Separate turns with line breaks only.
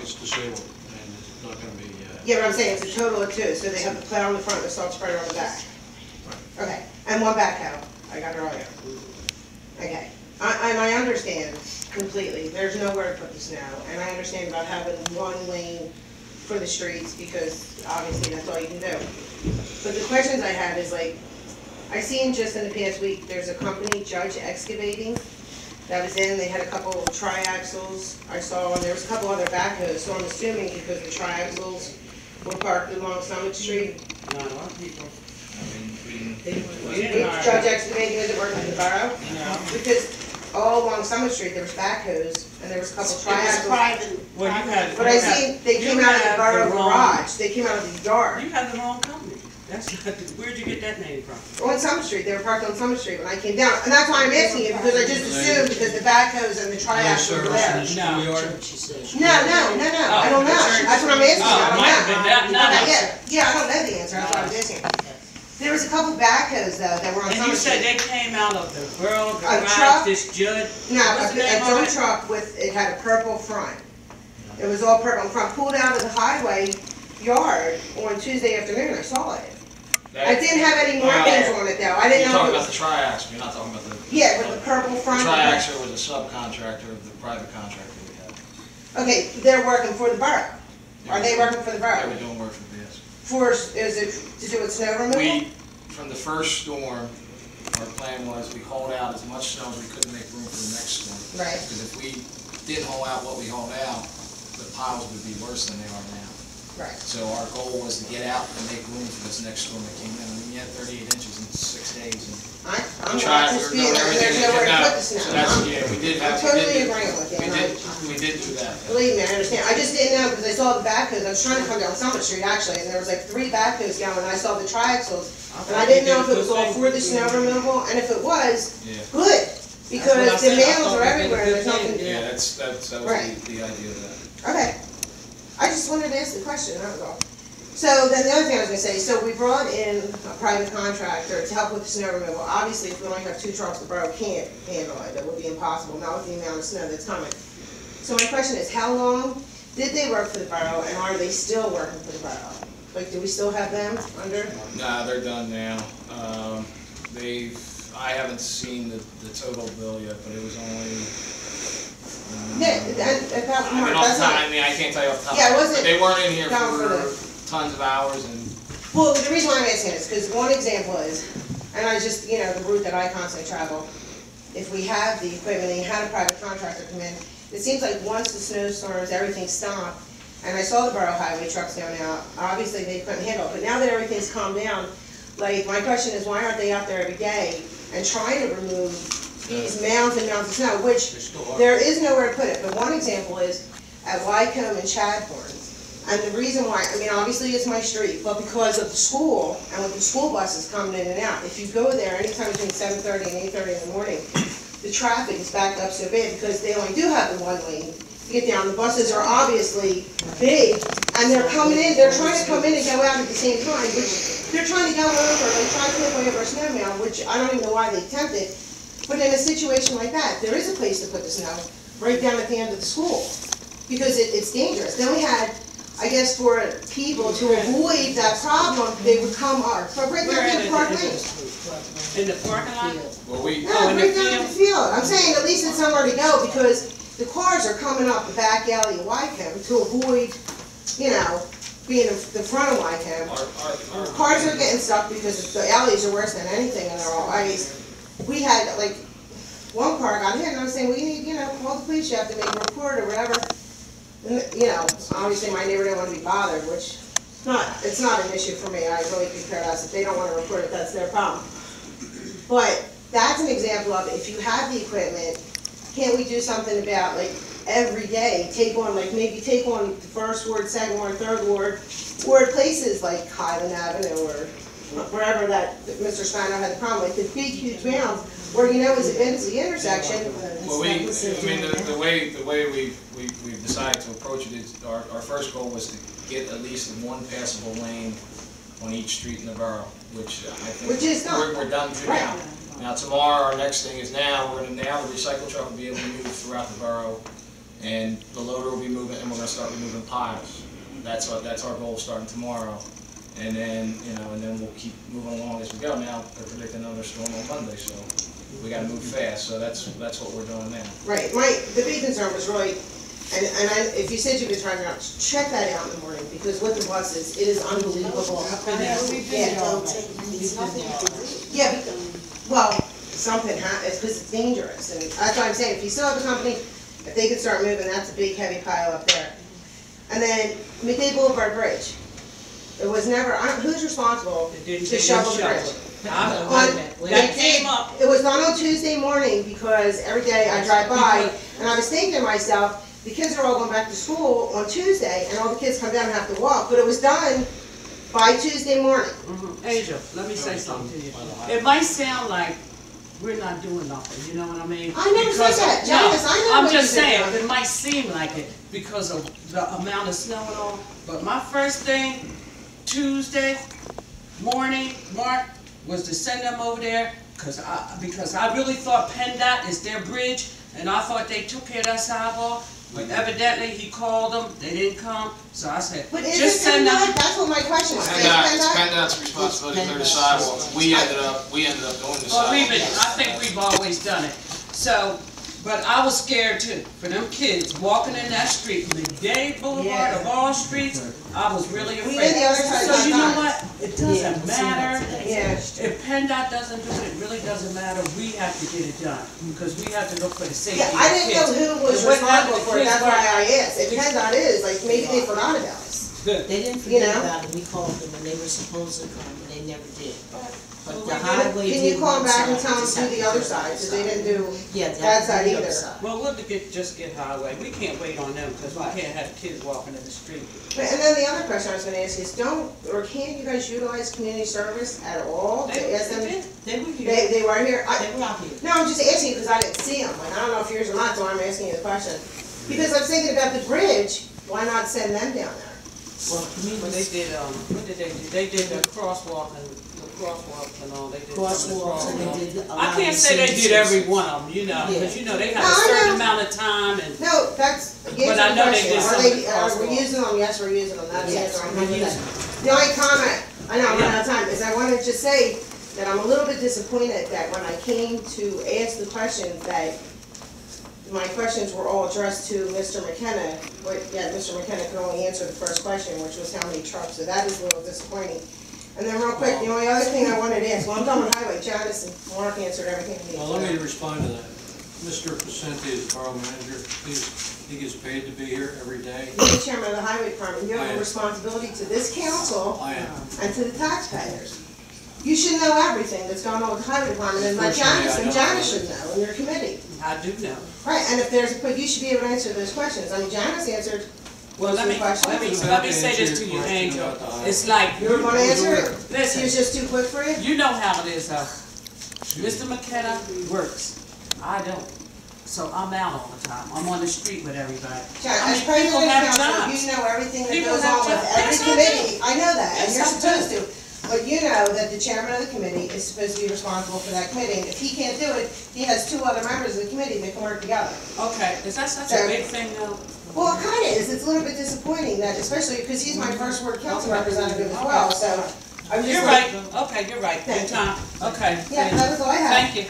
it's disabled, and it's not gonna be,
Yeah, but I'm saying it's a total of 2, so they have the plow on the front and the salt spreader on the back.
right.
Okay, and 1 backhoe, I got it earlier. Okay, I understand completely, there's nowhere to put the snow, and I understand about having 1 lane for the streets, because obviously that's all you can do. But the questions I had is like, I seen just in the past week, there's a company, Judge Excavating, that was in, they had a couple of triaxles I saw, and there was a couple other backhoes, so I'm assuming because the triaxles were parked along Summit Street.
Not a lot of people.
Judge Excavating isn't working for the borough?
No.
Because all along Summit Street, there was backhoes, and there was a couple triaxles.
Well, you had.
But I seen, they came out of the borough garage, they came out of the yard.
You had the wrong company. That's not, where'd you get that name from?
On Summit Street, they were parked on Summit Street when I came down, and that's why I'm asking you, because I just assumed because the backhoes and the triaxles were there.
No.
No, I don't know, that's what I'm asking, I don't know. Yeah, I don't know the answer, that's what I was asking. There was a couple backhoes though, that were on
And you
Summit Street.
said they came out of the borough
truck?
garage, this Judge?
No,
What's the name
a
of
dump
it?
truck with, it had a purple front. It was all purple in front, pulled out of the highway yard on Tuesday afternoon, I saw it. I didn't have any markings on it though, I didn't know.
You're talking about the triaxle, you're not talking about the.
Yeah, with the purple
The
front.
triaxle was a subcontractor of the private contractor we had.
Okay, they're working for the borough. Are they working for the
They
borough?
were doing work for BS.
Is it to do with snow removal?
From the first storm, our plan was we hauled out as much snow as we could to make room for the next storm.
Right.
Because if we didn't haul out what we hauled out, the piles would be worse than they are now.
Right.
So our goal was to get out and make room for this next storm that came in. I mean, we had 38 inches in 6 days.
I'm not disputing that there's nowhere to put the snow.
So that's, yeah, we did
I'm
have.
totally agreeing with you.
We did do that.
Believe me, I understand. I just didn't know because I saw the backhoes. I was trying to come down Summit Street actually, and there was like 3 backhoes going, and I saw the triaxles. And I didn't know if it was all for the snow removal, and if it was, good. Because the nails are everywhere, and there's nothing.
Yeah, that was the idea of that.
Okay. I just wanted to ask the question, that was all. So then the other thing I was going to say, so we brought in a private contractor to help with the snow removal. Obviously, if we only have 2 trucks, the borough can't handle it. That would be impossible, not with the amount of snow that's coming. So my question is, how long did they work for the borough, and are they still working for the borough? Like, do we still have them under?
Nah, they're done now. I haven't seen the total bill yet, but it was only. I mean, I can't tell you off the top.
Yeah, it wasn't.
But they weren't in here
for
tons of hours and.
Well, the reason why I'm asking is because one example is, and I just, you know, the route that I constantly travel, if we have the equipment and you had a private contractor come in, it seems like once the snowstorms, everything stopped, and I saw the borough highway trucks going out, obviously they couldn't handle it, but now that everything's calmed down, like, my question is, why aren't they out there every day and trying to remove these mounds and mounds of snow, which there is nowhere to put it, but one example is at Wycombe and Chadbourne. And the reason why, I mean, obviously it's my street, but because of the school, and with the school buses coming in and out, if you go there anytime between 7:30 and 8:30 in the morning, the traffic is backed up so bad because they only do have the 1 lane to get down. The buses are obviously big, and they're coming in, they're trying to come in and go out at the same time, which they're trying to go over, they try to take over a snow mound, which I don't even know why they attempted. But in a situation like that, there is a place to put the snow, right down at the end of the school, because it's dangerous. Then we had, I guess, for people to avoid that problem, they would come right there in the park lane.
In the parking lot?
Well,
right down at the field. I'm saying at least it's somewhere to go because the cars are coming up the back alley of Wycombe to avoid, you know, being in the front of Wycombe. Cars are getting stuck because the alleys are worse than anything and they're all ice. We had, like, one car got hit and I was saying, well, you need, you know, call the police, you have to make a report or whatever. And, you know, obviously my neighbor didn't want to be bothered, which it's not an issue for me. I really could care less. If they don't want to report it, that's their problem. But that's an example of if you have the equipment, can't we do something about, like, every day, take on, like, maybe take on the 1st Ward, 2nd Ward, 3rd Ward, or places like Highland Avenue or wherever that Mr. Spano had the problem, like the big, huge mounds, where you know it's a busy intersection.
Well, I mean, the way we've decided to approach it is our first goal was to get at least 1 passable lane on each street in the borough, which I think we're done for now. Now tomorrow, our next thing is now the recycle truck will be able to move throughout the borough and the loader will be moving, and we're gonna start removing piles. That's our goal starting tomorrow. And then, and then we'll keep moving along as we go. Now, they're predicting another storm on Monday, so we gotta move fast, so that's what we're doing now.
Right, the big concern was really, if you said you've been driving around, check that out in the morning, because with the buses, it is unbelievable. Yeah, well, something happens, because it's dangerous, and that's why I'm saying, if you still have a company, if they could start moving, that's a big heavy pile up there. And then, McDade Boulevard Bridge, it was never, who's responsible to shovel the bridge?
That came up.
It was done on Tuesday morning, because every day I drive by, and I was thinking to myself, the kids are all going back to school on Tuesday, and all the kids come down and have to walk, but it was done by Tuesday morning.
Angel, let me say something to you. It might sound like we're not doing nothing, you know what I mean?
I never said that, Janice, I know
I'm
what
just
you
saying,
said.
it might seem like it because of the amount of snow and all, but my first thing, Tuesday morning, Mark, was to send them over there, because I really thought PennDOT is their bridge, and I thought they took care of that sidewalk. But evidently, he called them, they didn't come, so I said,
But
just
is it
send them.
PennDOT? That's what my question is. Is
It's
PennDOT?
PennDOT's responsibility to clear the sidewalks. We ended up doing the
Well,
sidewalks.
I think we've always done it. So, but I was scared too, for them kids walking in that street, McDade Boulevard of all streets, I was really
We
afraid.
did the other side
So you know
sometimes.
what? It doesn't matter.
Yeah.
If PennDOT doesn't do it, it really doesn't matter. We have to get it done, because we have to look for the safety
Yeah,
of the
I didn't know
kids.
who was
And what
responsible
happened to
for it,
kids
that's why
were-
I asked. If PennDOT is, like, maybe they forgot about us.
They didn't
You
forget
know?
about it, we called them and they were supposed to come, and they never did. But
Well,
the
we did.
highway
Can you
did
call
one
back and
side,
tell them
just
to do
have
the
to
other
do
side,
other
because they didn't do
Yeah,
that side
the other
either.
side.
Well, we'll just get highway. We can't wait on them, because we can't have kids walking in the street.
And then the other question I was gonna ask is, can't you guys utilize community service at all? To ask them?
They were here,
They were here?
they were out here.
No, I'm just asking because I didn't see them. Like, I don't know if yours or not, so I'm asking you the question. Because I'm thinking about the bridge, why not send them down there?
Well,
But
community
they did, what did they do? They did the crosswalks and all, they did. some of the
crosswalks and they did. a lot
I
of
can't
the
say they
city
did every one of them,
Yeah.
because they have
No,
a
I
certain
know.
amount of time and.
No, that's, answer
But I
the
know they
question.
did
Are
some
they,
of the
we're
crosswalks.
using them? Yes, we're using them. That's the
Yes,
answer. I'm
we're
good with
using
that. The only comment, I know I'm running out of time, is I wanted to just say that I'm a little bit disappointed that when I came to ask the questions, that my questions were all addressed to Mr. McKenna, but yet Mr. McKenna could only answer the first question, which was how many trucks, so that is a little disappointing. And then real quick, the only other thing I wanted to ask, well, I'm done with highway, Janice and Mark answered everything we
Well, let me
needed.
respond to that. Mr. Pacente is the borough manager. He gets paid to be here every day.
You're the chairman of the highway department, you
I
have a
am.
responsibility to this council
I am.
and to the taxpayers. You should know everything that's going on with the highway department, and like
Unfortunately,
Janice,
I
and
don't
Janice
know.
should know, and your committee.
I do know.
Right, and if there's, but you should be able to answer those questions. I mean, Janice answered
Well, let me say this to you, Angel. It's like,
You were gonna answer it? He was
listen,
just too quick for you?
you know how it is, though. Mr. McKenna works. I don't. So I'm out all the time. I'm on the street with everybody.
Jack,
I
as
mean,
president
people
of
have
council,
jobs.
you know everything that
People
goes
have
on with
jobs.
every
Yes, I
committee. I know that, and
Yes,
you're
I do.
supposed to. But you know that the chairman of the committee is supposed to be responsible for that committee, and if he can't do it, he has two other members of the committee that can work together.
Okay, is that such
So-
a big thing, though?
Well, it kinda is, it's a little bit disappointing that, especially because he's my first ward council representative as well, so. I'm just
You're
like-
right. Okay, you're right. Good
Thank you.
time. Okay.
Yeah, that was all I had.
Thank you.